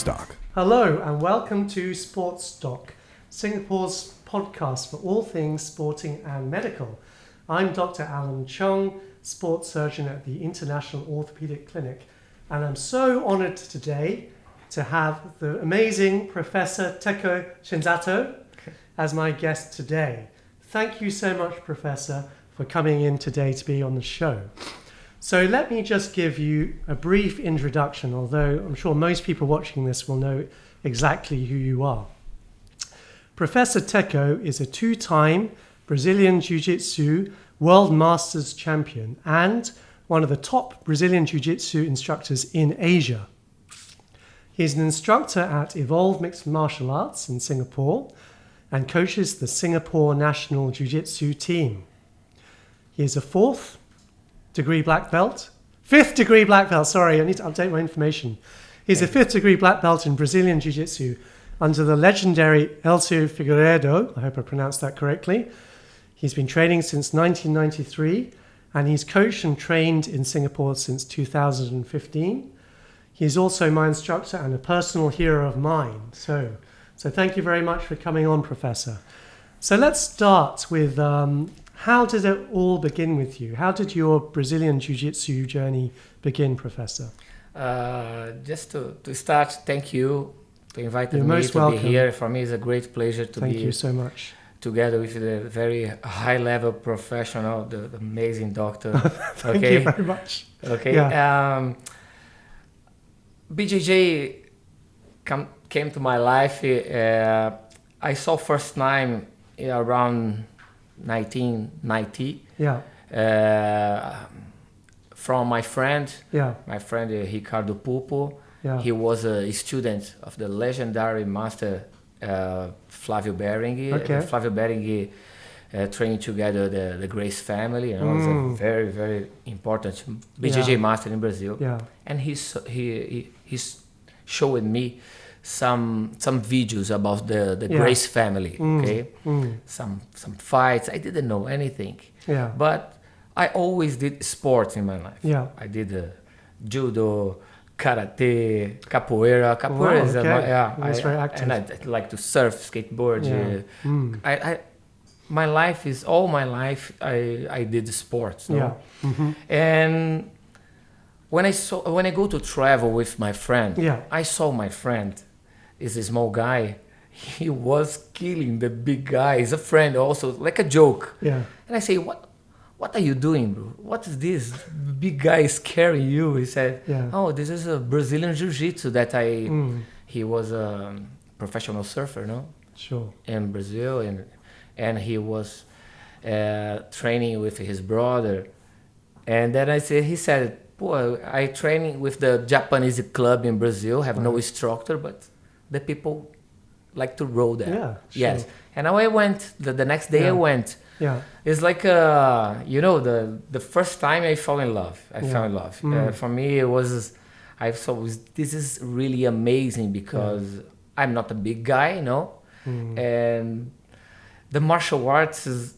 SPORTSDOC. Hello and welcome to SPORTSDOC, Singapore's podcast for all things sporting and medical. I'm Dr. Alan Chung, sports surgeon at the International Orthopaedic Clinic, and I'm so honoured today to have the amazing Professor Teco Shinzato as my guest today. Thank you so much, Professor, for coming in today to be on the show. So let me just give you a brief introduction, although I'm sure most people watching this will know exactly who you are. Professor Teco is a two-time Brazilian Jiu Jitsu World Masters champion and one of the top Brazilian Jiu Jitsu instructors in Asia. He is an instructor at Evolve Mixed Martial Arts in Singapore and coaches the Singapore National Jiu Jitsu team. He is a fifth degree black belt. I need to update my information. He's a 5th degree black belt in Brazilian Jiu Jitsu under the legendary Elcio Figueiredo. I hope I pronounced that correctly. He's been training since 1993 and he's coached and trained in Singapore since 2015. He's also my instructor and a personal hero of mine. So thank you very much for coming on, Professor. So let's start with how did it all begin with you? How did your Brazilian Jiu Jitsu journey begin, Professor? Just to start, thank you for inviting You're me most to welcome. be here. For me, it's a great pleasure to Thank be you so much. together with the very high-level professional, the amazing doctor. Thank you very much. Okay. Yeah. BJJ came to my life. I saw first time around 1990. Yeah. From my friend. Yeah. My friend Ricardo Pupo. Yeah. He was a student of the legendary master Flavio Bering. Okay. Flavio Bering trained together the Grace family. You know, it's a very, very important BJJ master in Brazil. Yeah. And he showed me some videos about the Grace family. Okay. Some fights. I didn't know anything. Yeah. But I always did sports in my life. Yeah. I did judo, karate, capoeira. Capoeira Wow, is okay. That's very active. And I like to surf, skateboard. Yeah. My life is all my life. I did sports. No? Yeah. Mm-hmm. And when I go to travel with my friend, I saw my friend is a small guy. He was killing the big guy. He's a friend also, like a joke. Yeah. And I say, what are you doing, bro? What is this? Big guy is carrying you. He said, oh, this is a Brazilian Jiu-Jitsu that he was a professional surfer, no? Sure. In Brazil, and he was training with his brother. And then he said, boy, I training with the Japanese club in Brazil, have no instructor, but the people like to roll there. Yeah, sure. Yes. And I went, the next day I went. Yeah. It's like, the first time I fell in love. Fell in love. For me, it was, this is really amazing because I'm not a big guy, you know? And the martial arts is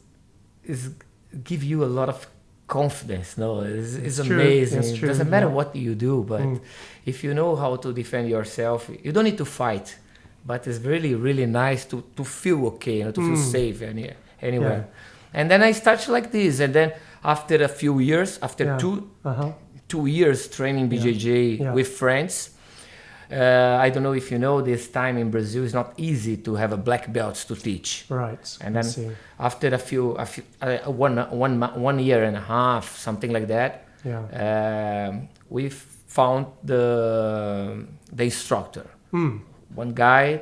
give you a lot of confidence, no? It's amazing. It's true. It doesn't matter what you do, but if you know how to defend yourself, you don't need to fight. But it's really, really nice to feel okay, to feel safe anywhere. Yeah. And then I started like this, and then after a few years, after 2 years training BJJ with friends, I don't know if you know, this time in Brazil it's not easy to have a black belt to teach. Right. And then after one year and a half, something like that, we found the instructor. One guy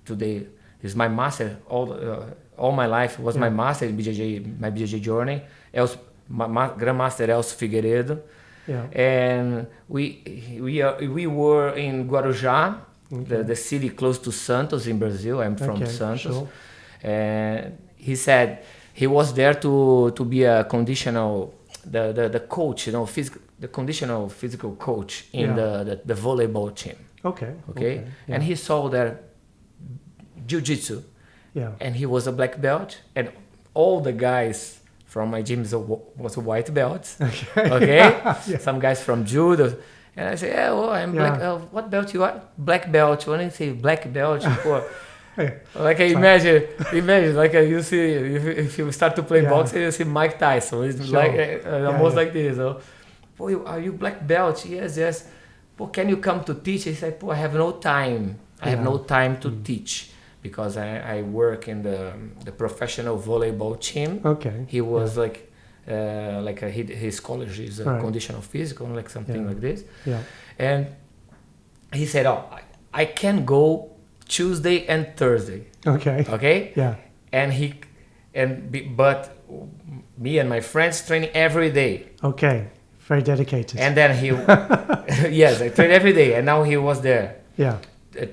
today is my master. All my life was my master in BJJ, my BJJ journey. Grandmaster Elcio Figueiredo. Yeah. And we were in Guarujá, the city close to Santos in Brazil. I'm from Santos. Sure. And he said he was there to be a conditional, the coach, the conditional physical coach in the volleyball team. Okay. Yeah. And he saw that jiu-jitsu. Yeah. And he was a black belt, and all the guys from my gym was a white belt. Okay. Some guys from judo, And I say, yeah, well, I'm black. What belt you are? Black belt. When I say black belt, like I imagine, like you see, if you start to play boxing, you see Mike Tyson. It's almost like this. Oh, are you black belt? Yes. Well, can you come to teach? He said, I have no time. I have no time to teach because I work in the professional volleyball team. Okay. He was his college is conditional physical, like something like this. Yeah. And he said, I can go Tuesday and Thursday. Okay. Yeah. But me and my friends train every day. Okay. Very dedicated. And then he, yes, I train every day. And now he was there. Yeah.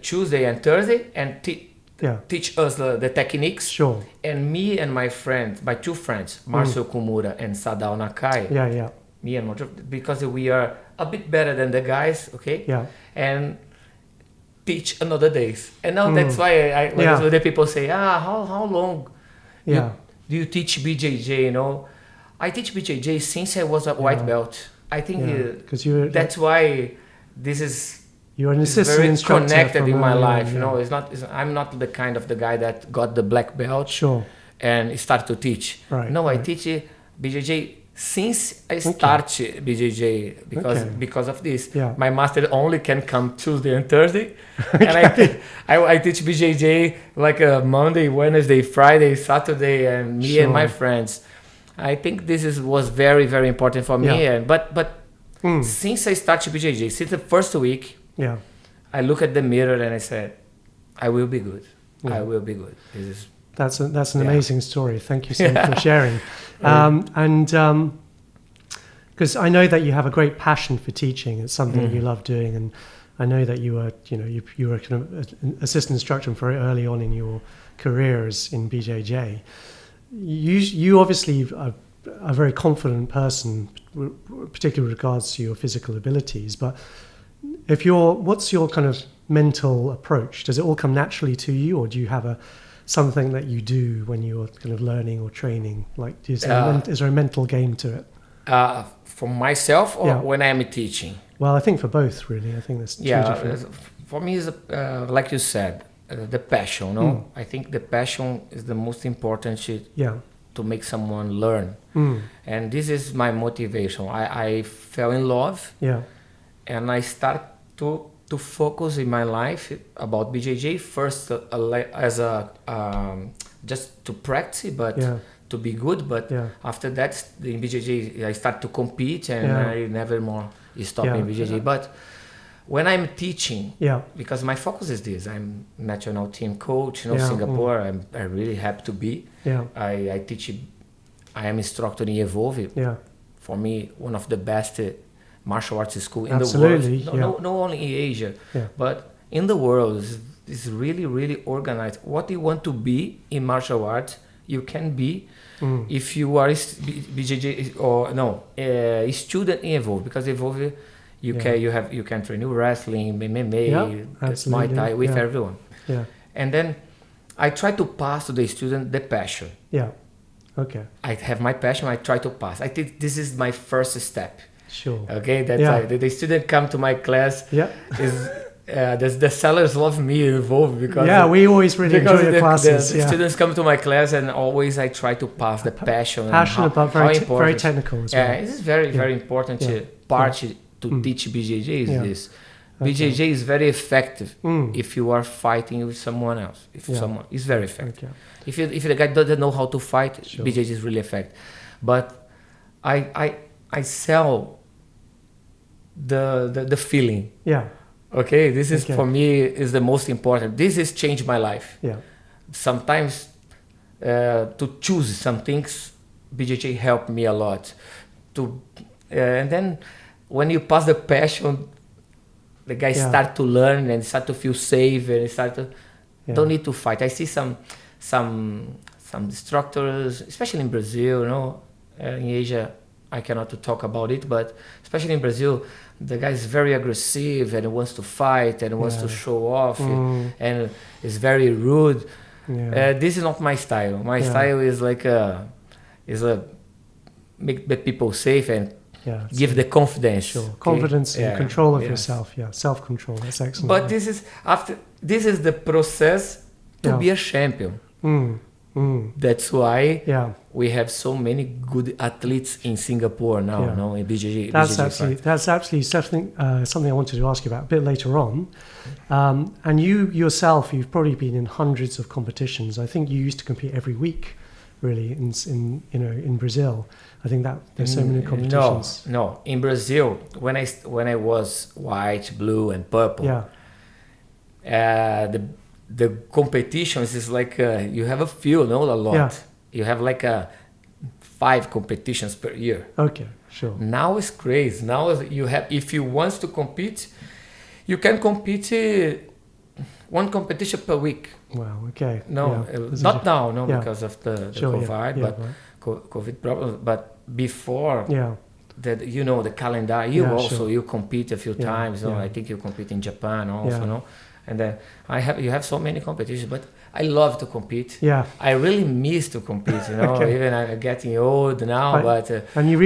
Tuesday and Thursday and teach us the techniques. Sure. And me and my two friends, Marcio Kumura and Sadao Nakai. Yeah. Me and Marcio, because we are a bit better than the guys. Okay. Yeah. And teach another days. And now that's why the people say, how long do you teach BJJ? You know, I teach BJJ since I was a white belt. I think that's why this is you're an assistant very instructor connected in my life. You know, I'm not the kind of the guy that got the black belt and start to teach. Right. No, I teach BJJ since I started BJJ because of this. Yeah. My master only can come Tuesday and Thursday, and I teach BJJ like a Monday, Wednesday, Friday, Saturday, and me and my friends. I think this was very, very important for me. And but since I started BJJ, since the first week, I look at the mirror and I said, I will be good. I will be good. That's an amazing story. Thank you so much for sharing. Because I know that you have a great passion for teaching. It's something that you love doing, and I know that you were kind of an assistant instructor very early on in your careers in BJJ. You obviously are a very confident person, particularly with regards to your physical abilities. But what's your kind of mental approach? Does it all come naturally to you, or do you have something that you do when you're kind of learning or training? Like, is there a mental game to it? For myself, or when I'm teaching? Well, I think for both, really. I think there's two different. For me, is like you said, the passion. No, I think the passion is the most important shit. To make someone learn, and this is my motivation. I fell in love. And I start to focus in my life about BJJ first as just to practice, but to be good. But after that, in BJJ, I start to compete, and I never more stop in BJJ. But when I'm teaching, because my focus is this, I'm national team coach, Singapore. I'm really happy to be. I teach. I am instructor in Evolve. For me, one of the best martial arts school in the world. No only in Asia, but in the world. It's really, really organized. What you want to be in martial arts, you can be if you are BJJ or a student in Evolve, because Evolve you can train wrestling, MMA, Muay Thai with everyone. And then I try to pass to the student the passion. Okay. I have my passion. I try to pass. I think this is my first step. Sure. Okay. That's the student come to my class. The sellers love me involved because we always really enjoy the classes. The students come to my class, and always I try to pass the passion. Passionate, but very technical as well. This is very very important part to teach BJJ. Is this? BJJ is very effective if you are fighting with someone else. Someone is very effective. If the guy doesn't know how to fight, BJJ is really effective. But I sell the feeling. Okay, this is for me is the most important. This has changed my life. Sometimes to choose some things, BJJ helped me a lot. And then when you pass the passion, the guys start to learn and start to feel safe and start to don't need to fight. I see some instructors, especially in Brazil, in Asia, I cannot talk about it, but especially in Brazil, the guy is very aggressive and wants to fight and wants to show off and is very rude. This is not my style. My style is like make the people safe and give the confidence. Sure. Okay? Confidence and control of yourself. Yeah, self-control. That's excellent. But this is the process to be a champion. That's why we have so many good athletes in Singapore now, no, in BJJ. That's absolutely something I wanted to ask you about a bit later on. And you yourself, you've probably been in hundreds of competitions. I think you used to compete every week, really, in Brazil. I think that there's so many competitions. No. In Brazil, when I was white, blue, and purple, the competitions is like you have a few, a lot. Yeah. You have like 5 competitions per year. Okay, sure. Now it's crazy. Now you have, if you want to compete, you can compete 1 competition per week. Wow. Okay. No, not now. No, because of the COVID, but COVID problems. But before, that the calendar. You compete a few times. I think you compete in Japan also. No. And then you have so many competitions, but I love to compete. Yeah, I really miss to compete. Even I'm getting old now, and I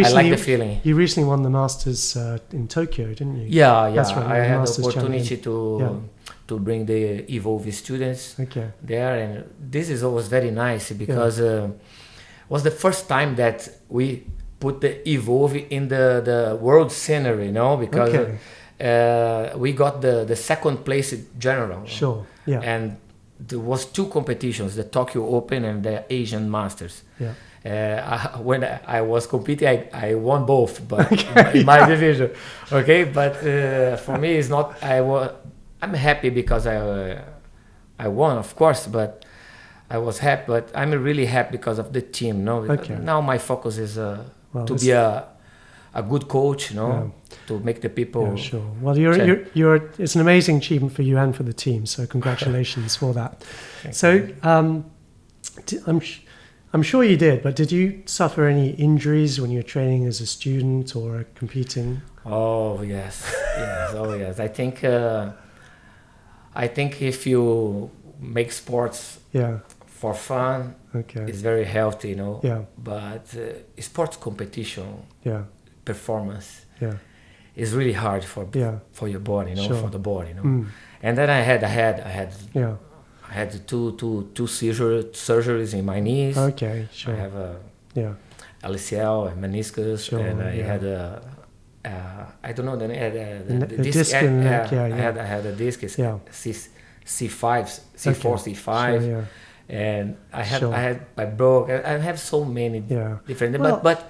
like the feeling. You recently won the Masters in Tokyo, didn't you? Yeah. That's right, I had the opportunity to bring the Evolve students there, and this is always very nice because it was the first time that we put the Evolve in the world scenery, because. We got the second place in general. Sure. Yeah. And there was 2 competitions: the Tokyo Open and the Asian Masters. Yeah. When I was competing, I won both, but in my division. Okay, but for me, it's not. I'm happy because I won, of course, but I was happy. But I'm really happy because of the team. Now my focus is to be a good coach, to make the people. Yeah, sure. Well, it's an amazing achievement for you and for the team. So congratulations for that. So I'm sure you did, but did you suffer any injuries when you were training as a student or competing? Oh yes, yes. I think if you make sports for fun, it's very healthy, Yeah. But sports competition. Yeah. Performance is really hard for your body, for the body, And then I had two surgeries in my knees. Okay, sure. I have a LCL and meniscus, and I had I don't know the disc. I had a disc. C5, C4, C5. Sure, and I broke. I have so many different, but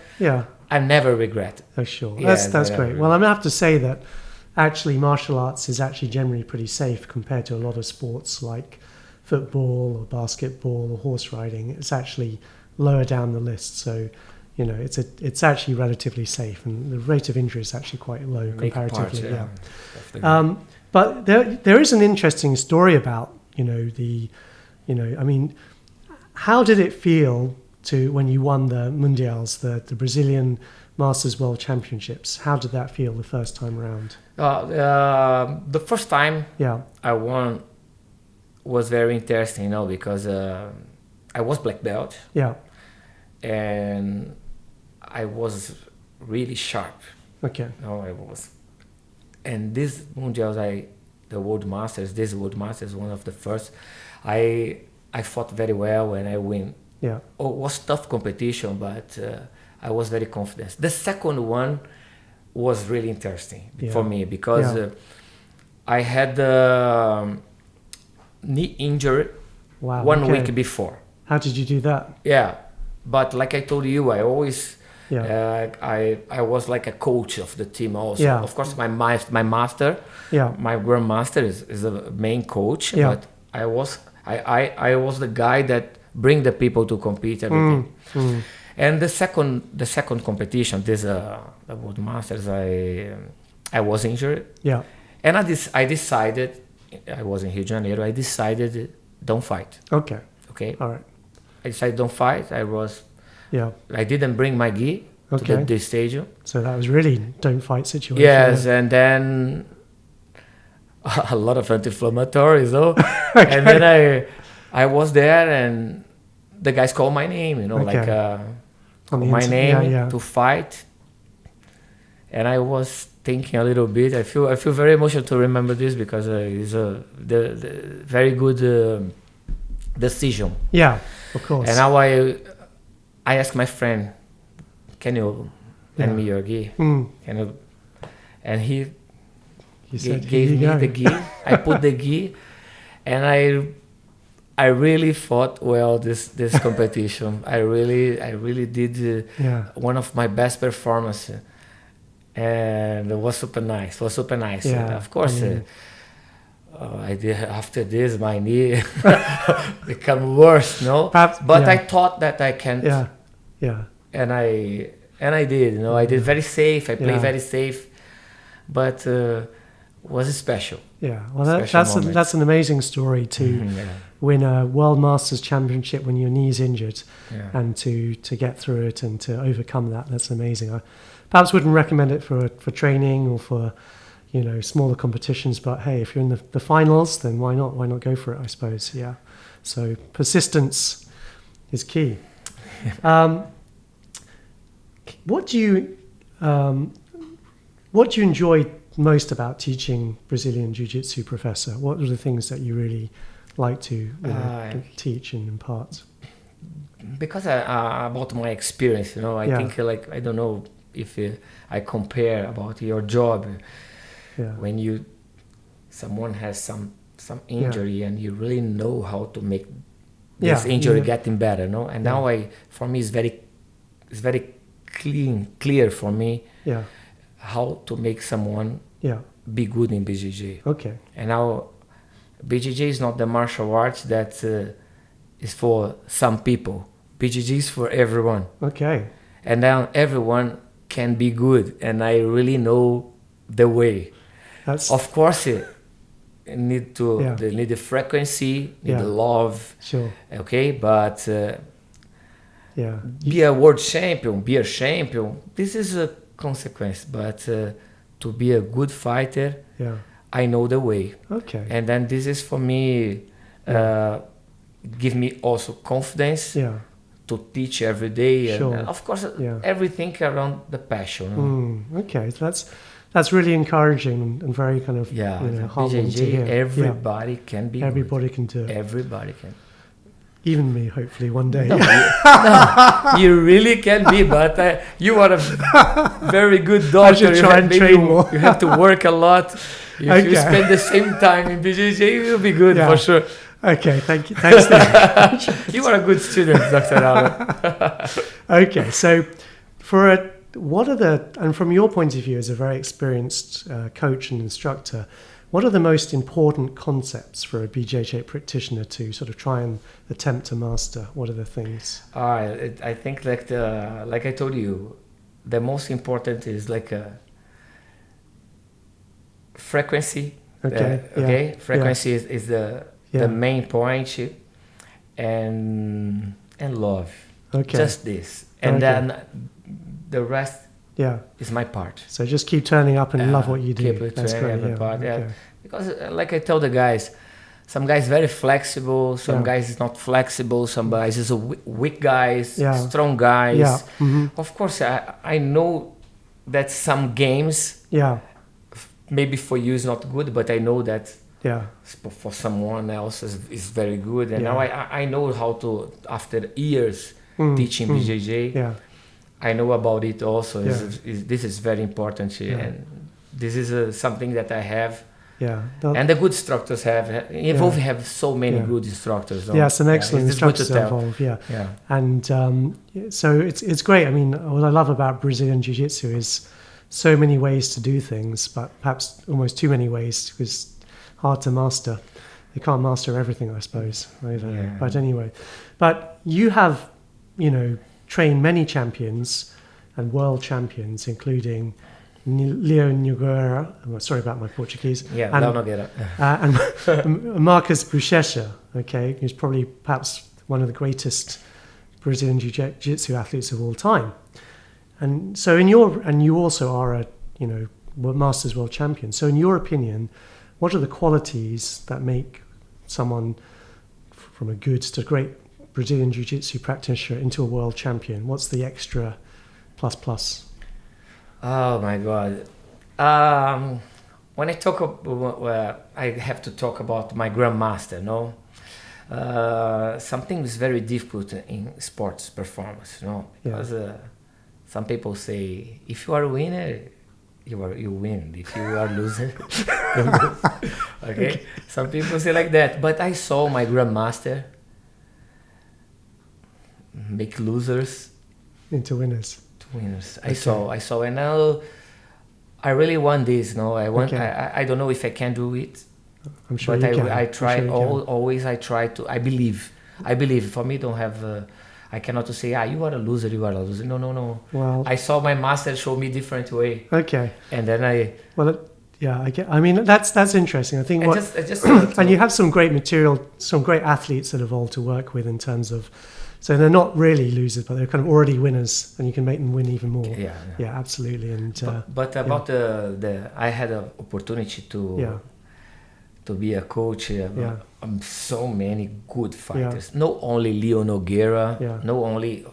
I never regret. Oh, sure. That's great. Well, I'm going to have to say that actually martial arts is actually generally pretty safe compared to a lot of sports like football or basketball or horse riding. It's actually lower down the list. So, it's actually relatively safe, and the rate of injury is actually quite low comparatively. But there is an interesting story about, how did it feel when you won the Mundials, the Brazilian Masters World Championships? How did that feel the first time around? The first time I won was very interesting, because I was black belt. Yeah. And I was really sharp. Okay. I was. And this Mundials, the World Masters, one of the first, I fought very well and I win. Yeah. It was tough competition, but I was very confident. The second one was really interesting for me because I had knee injury 1 week before. How did you do that? Yeah, but like I told you, I always I was like a coach of the team also. Yeah. Of course, my master, my grandmaster is the main coach, but I was the guy that bring the people to compete everything. And the second competition, this the World Masters, I was injured. Yeah. And I decided, I was in Rio de Janeiro, I decided don't fight. Okay. All right. I decided don't fight. I didn't bring my gi to the stadium. So that was really don't fight situation. Yes, and then a lot of anti-inflammatories, and then I was there, and the guys called my name, to fight. And I was thinking a little bit. I feel very emotional to remember this because it's the very good decision. Yeah, of course. And now I asked my friend, "Can you lend me your gi? Can you?" And he gave me the gi. I put the gi, and I really fought well this competition. I really did one of my best performances. And it was super nice. Yeah, Of course, I did after this my knee become worse, no. Perhaps, but I thought that I can. Yeah. And I did, I did very safe. I played very safe, but was special. Yeah. Well, that's an amazing story to win a World Masters Championship when your knee's injured, and to get through it and to overcome that. That's amazing. I perhaps wouldn't recommend it for training or for smaller competitions, but hey, if you're in the finals, then why not go for it, I suppose. Yeah. So persistence is key. What do you enjoy most about teaching Brazilian Jiu-Jitsu, Professor? What are the things that you really like to teach and impart? Because about my experience, I think I don't know if I compare about your job. When someone has some injury and you really know how to make this injury getting better, and now for me it's very clear for me how to make someone be good in BJJ. Okay. And now BJJ is not the martial arts that is for some people. BJJ is for everyone. Okay. And now everyone can be good, and I really know the way. Of course, they need the frequency, need the love. Sure. Okay, but be a world champion, be a champion. This is a consequence, but to be a good fighter, I know the way. Okay. And then this is for me, give me also confidence. To teach every day, and of course, everything around the passion. Okay, so that's really encouraging and very kind of heartwarming to hear. Everybody can be. Everybody can do it. Everybody can. Even me, hopefully, one day. No, you really can be, but you are a very good doctor. I should try and train more. You have to work a lot. If you spend the same time in BJJ, you'll be good for sure. Okay, thank you. Thanks, Dave. You are a good student, Dr. Alan. Okay, so and from your point of view as a very experienced coach and instructor, what are the most important concepts for a BJJ practitioner to sort of try and attempt to master? What are the things? I think like I told you, the most important is like a frequency. Okay. Frequency is the main point, and love. Okay. Just this, and then the rest. Is my part. So just keep turning up and love what you do. That's great. Because like I tell the guys, some guys very flexible, some guys is not flexible, some guys is weak guys, strong guys. Of course, I know that some games, maybe for you is not good, but I know that for someone else is very good. And now I know how to, after years teaching BJJ, I know about it also. This is very important, and this is something that I have. And the good instructors have. Evolve have so many good instructors. Some excellent instructors involved. And so it's great. I mean, what I love about Brazilian Jiu-Jitsu is so many ways to do things, but perhaps almost too many ways because hard to master. You can't master everything, I suppose. But anyway, but you have, trained many champions and world champions, including Leo Nogueira. Sorry about my Portuguese. Leo Nogueira. And Marcus Buchecha, who's probably perhaps one of the greatest Brazilian Jiu-Jitsu athletes of all time. And so you also are a Masters World Champion. So in your opinion, what are the qualities that make someone from a good to great Brazilian Jiu-Jitsu practitioner into a world champion? What's the extra plus? Oh my God. When I talk about, I have to talk about my grandmaster, no? Something is very difficult in sports performance, no? Because some people say, if you are a winner, you win. If you are a loser, you lose. Okay? Some people say like that. But I saw my grandmaster make losers into winners. I saw, and now I really want this. No, I want. I don't know if I can do it. I'm sure but you can. I try. Always I try to. I believe. For me, don't have. I cannot to say, you are a loser. You are a loser. No. Well, I saw my master show me different way. Okay. And then I. Well, I get. I mean, that's interesting. I think. And you have some great material, some great athletes at Evolve to work with in terms of. So they're not really losers, but they're kind of already winners, and you can make them win even more. Yeah, absolutely. And but about I had an opportunity to be a coach. So many good fighters. Not only Leo Nogueira, not only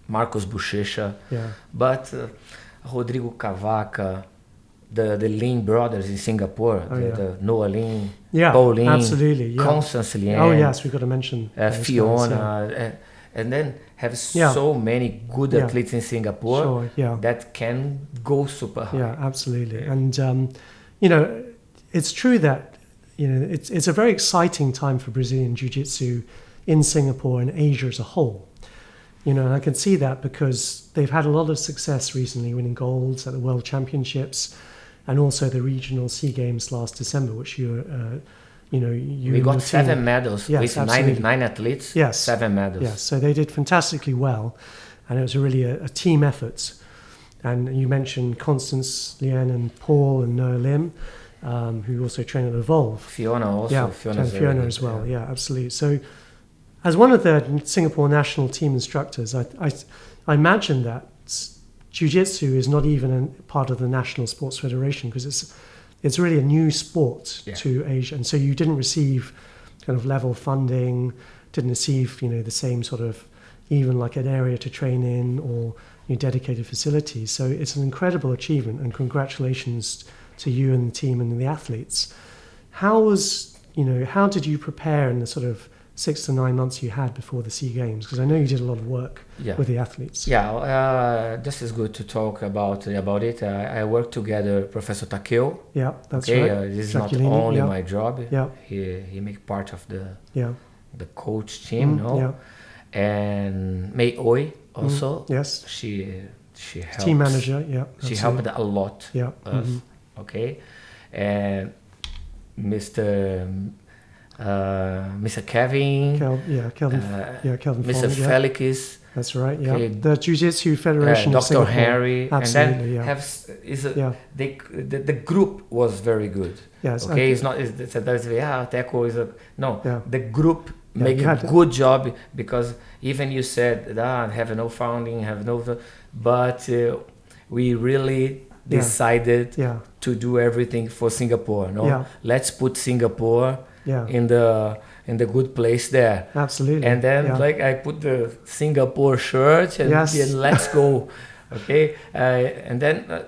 Marcos Buchecha, but Rodrigo Cavaca, the Lin brothers in Singapore, the Noah Lin, Paul Lin, absolutely, Constance Lien. Oh yes, we've got to mention Fiona. Guys, and then have so many good athletes in Singapore that can go super high. Yeah, absolutely. And it's true that it's a very exciting time for Brazilian Jiu-Jitsu in Singapore and Asia as a whole. And I can see that because they've had a lot of success recently, winning golds at the World Championships and also the regional SEA Games last December, which we got 7 medals with nine athletes. Yes, 7 medals. Yes, so they did fantastically well, and it was really a team effort. And you mentioned Constance Lien and Paul and Noah Lim, who also train at Evolve. Fiona also. Fiona as well. Yeah, absolutely. So, as one of the Singapore national team instructors, I imagine that Jiu-Jitsu is not even a part of the National Sports Federation because it's really a new sport to Asia, and so you didn't receive kind of level funding, didn't receive the same sort of even like an area to train in or dedicated facilities. So it's an incredible achievement, and congratulations to you and the team and the athletes. How did you prepare in the sort of 6 to 9 months you had before the SEA Games? Because I know you did a lot of work with the athletes. This is good to talk about it. I worked together with Professor Teco. Yeah, that's right. This is not only my job. Yeah. He make part of the coach team, and May Oi also. Yes. She helped. Team manager. Yeah. She helped a lot. Yeah. Us. Okay, and Mr. Kevin. Kelvin. Mr. Felix. That's right. Yeah. Okay. The Jiu-Jitsu Federation of Singapore. Dr. Henry. Absolutely. And then the group was very good. Yes. Okay. It's not. Teco is the group make a good job, because even you said have no founding, but we really decided to do everything for Singapore. Let's put Singapore in the good place there. Absolutely. And then I put the Singapore shirt and then let's go. Okay. And then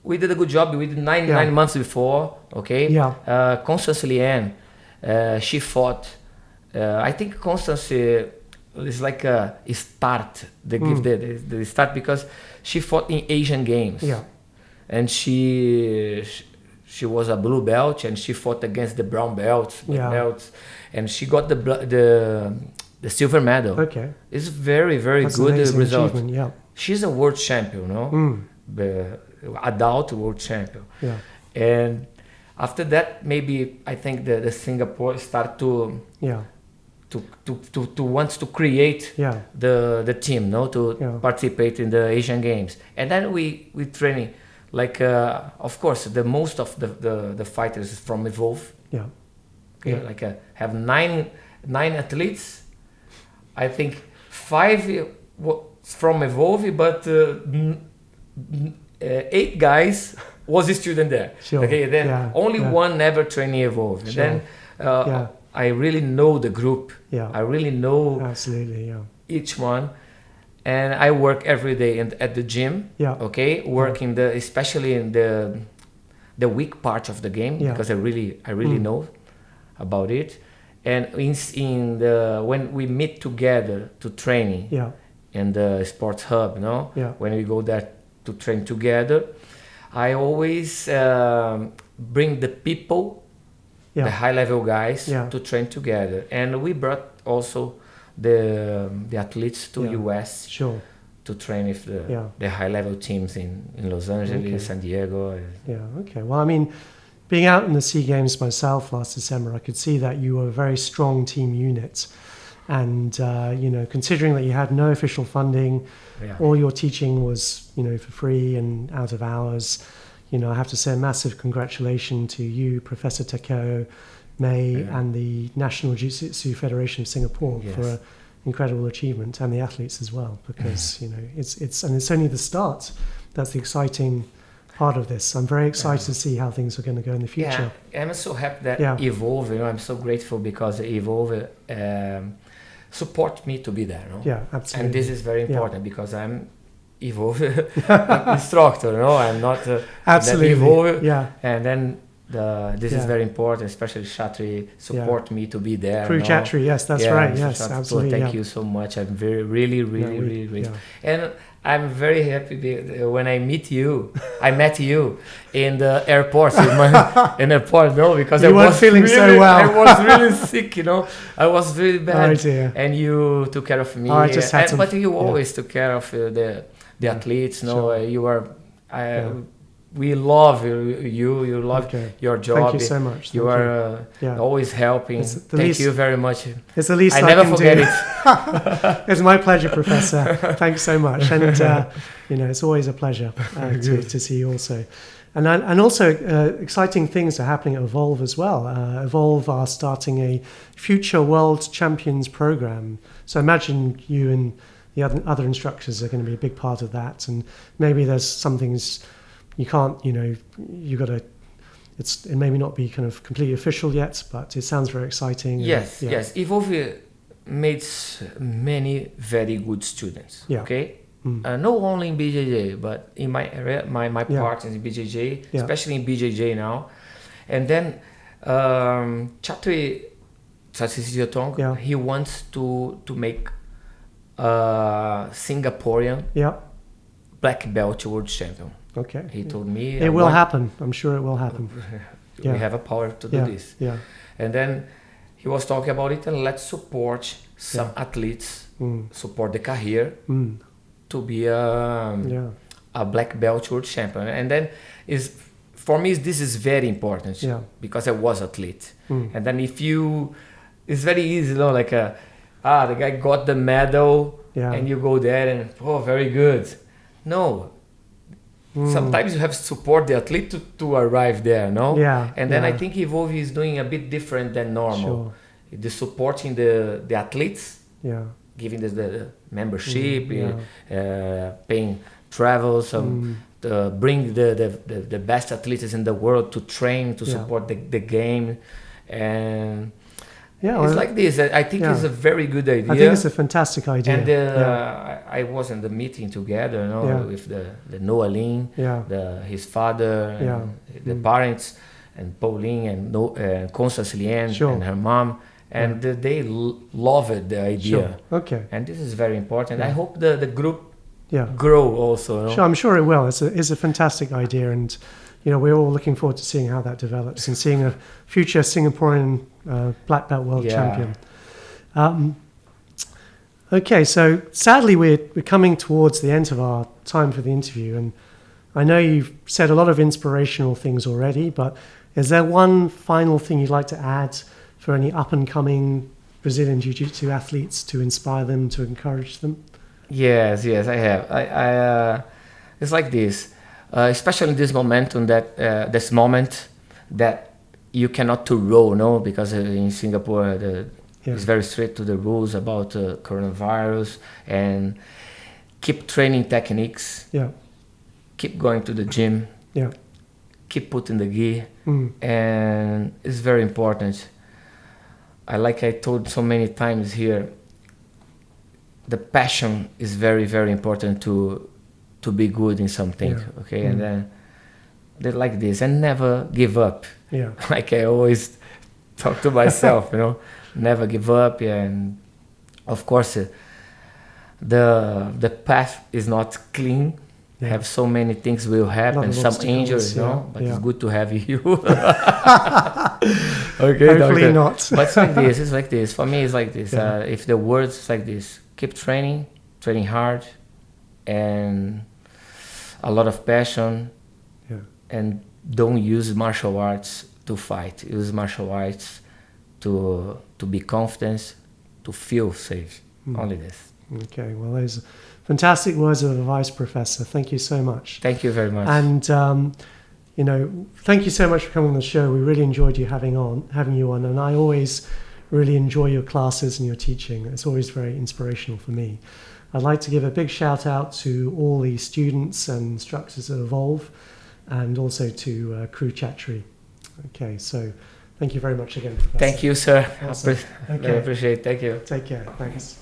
we did a good job. We did 9 months before. Okay. Constance Lien, she fought. I think Constance is like a start. They give the start because she fought in Asian Games. Yeah. And she was a blue belt, and she fought against the brown belts, and she got the silver medal. Okay, it's very good result. Yeah, she's a world champion, the adult world champion. Yeah, and after that, maybe I think the Singapore start to wants to create the team, to participate in the Asian Games, and then we training. Of course, the most of the fighters is from Evolve. Yeah. Okay. Have nine athletes. I think 5 from Evolve, but 8 guys was a student there. Sure. Okay. Then only one never trained Evolve. And then I really know the group. Yeah. I really know absolutely. each one. and I work every day at the gym. Yeah. Okay, working especially in the weak part of the game, because I really know about it. And when we meet together to training in the sports hub, when we go there to train together, I always bring the people, the high level guys, to train together. And we brought also the athletes to US to train with the high level teams in Los Angeles, San Diego. Yeah, okay. Well, I mean, being out in the SEA Games myself last December, I could see that you were a very strong team unit. And, considering that you had no official funding, all your teaching was, for free and out of hours, I have to say a massive congratulations to you, Professor Teco, May, and the National Jiu Jitsu Federation of Singapore for an incredible achievement, and the athletes as well, because, it's only the start. That's the exciting part of this. I'm very excited to see how things are going to go in the future. Yeah, I'm so happy that Evolve, I'm so grateful because Evolve support me to be there. Yeah, absolutely. And this is very important because I'm Evolve instructor, I'm not absolutely. Evolve. And then this is very important, especially Chatri support me to be there. Through Chatri, yes, that's right. Yes, absolutely. So thank you so much. I'm really grateful. And I'm very happy when I met you in the airport. Because you weren't feeling so well. I was really sick, I was really bad. Oh dear. And you took care of me. I just had but you always took care of the athletes. You are. We love you. You love your job. Thank you so much. You are always helping. Thank you very much. It's the least I never can forget do. it. It's my pleasure, Professor. Thanks so much. And it's always a pleasure to see you also. And also exciting things are happening at Evolve as well. Evolve are starting a future world champions program. So imagine you and the other instructors are going to be a big part of that. And maybe there's some things you can't, you got to, it may not be kind of completely official yet, but it sounds very exciting. Yes. Evolve made many very good students. Okay. Not only in BJJ, but in my area, my part in BJJ, especially in BJJ now. And then Chatri Shinzato, he wants to make Singaporean black belt world champion. Okay. He told me it will happen. I'm sure it will happen. We have a power to do this. Yeah. And then he was talking about it, and let's support some athletes, support the career to be a black belt world champion. And then for me this is very important because I was athlete. And then it's very easy, the guy got the medal and you go there and very good. No. Sometimes you have to support the athlete to arrive there, no? Yeah. And then I think Evolve is doing a bit different than normal. The supporting the athletes, giving the membership, paying travels, bring the best athletes in the world to train, to support the game. And it's like this. I think it's a very good idea. I think it's a fantastic idea. And I was in the meeting together, with the Noah Lin, his father, and the parents, and Pauline and Constance Lien and her mom, and they loved the idea. Sure. Okay. And this is very important. I hope the group grow also. Sure, I'm sure it will. It's a fantastic idea, and we're all looking forward to seeing how that develops and seeing a future Singaporean black belt world champion. Okay, so sadly we're coming towards the end of our time for the interview, and I know you've said a lot of inspirational things already, but is there one final thing you'd like to add for any up-and-coming Brazilian Jiu-Jitsu athletes to inspire them, to encourage them? Yes, I have. It's like this. Especially in this momentum this moment that you cannot to row, because in Singapore it's very strict to the rules about coronavirus, and keep training techniques, keep going to the gym, keep putting the gi, and it's very important. I told so many times here, the passion is very, very important to be good in something. Okay, and then they're like this, and never give up. Like I always talk to myself, never give up. And of course, the path is not clean. Have so many things will happen, some injuries, but it's good to have you. Okay, hopefully not. But it's like this. For me, it's like this. If the words is like this, keep training hard, and a lot of passion, and don't use martial arts to fight. Use martial arts to be confident, to feel safe. Only this. Okay, well, those are fantastic words of advice, Professor. Thank you so much. Thank you very much. And thank you so much for coming on the show. We really enjoyed having you on, and I always really enjoy your classes and your teaching. It's always very inspirational for me. I'd like to give a big shout out to all the students and instructors at Evolve, and also to Crew Chattery. Okay, so thank you very much again, Professor. Thank you, sir. Awesome. I appreciate it. Thank you. Take care. Thanks.